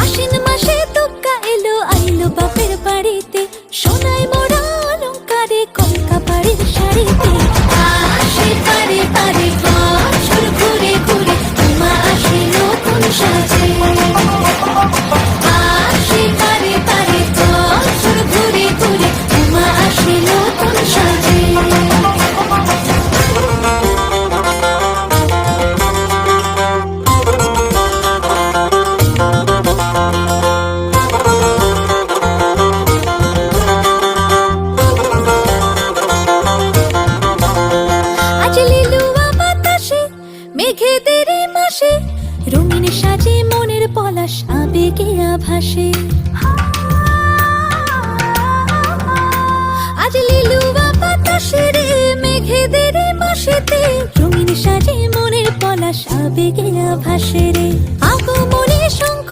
আশ্বিন মাসে তুক্কা এলো আইলো বাপের বাড়িতে, সোনায় মোড়া অলংকারে কলকা বাড়ির শাড়িতে। আসে পারে পারে বছর ঘুরে ঘুরে, উমা আসে নতুন সাজে। আসে পারে পারে বছর ঘুরে ঘুরে, উমা আসে নতুন সাজে। মেঘেদের মাসে রঙিন সাজে মনের পলাশ আবেগে আভাসে। আজ লিলুয়া বাতাসে রে মেঘেদের মাসেতে, রঙিন সাজে মনের পলাশ আবেগে আভাসে রে। আগমন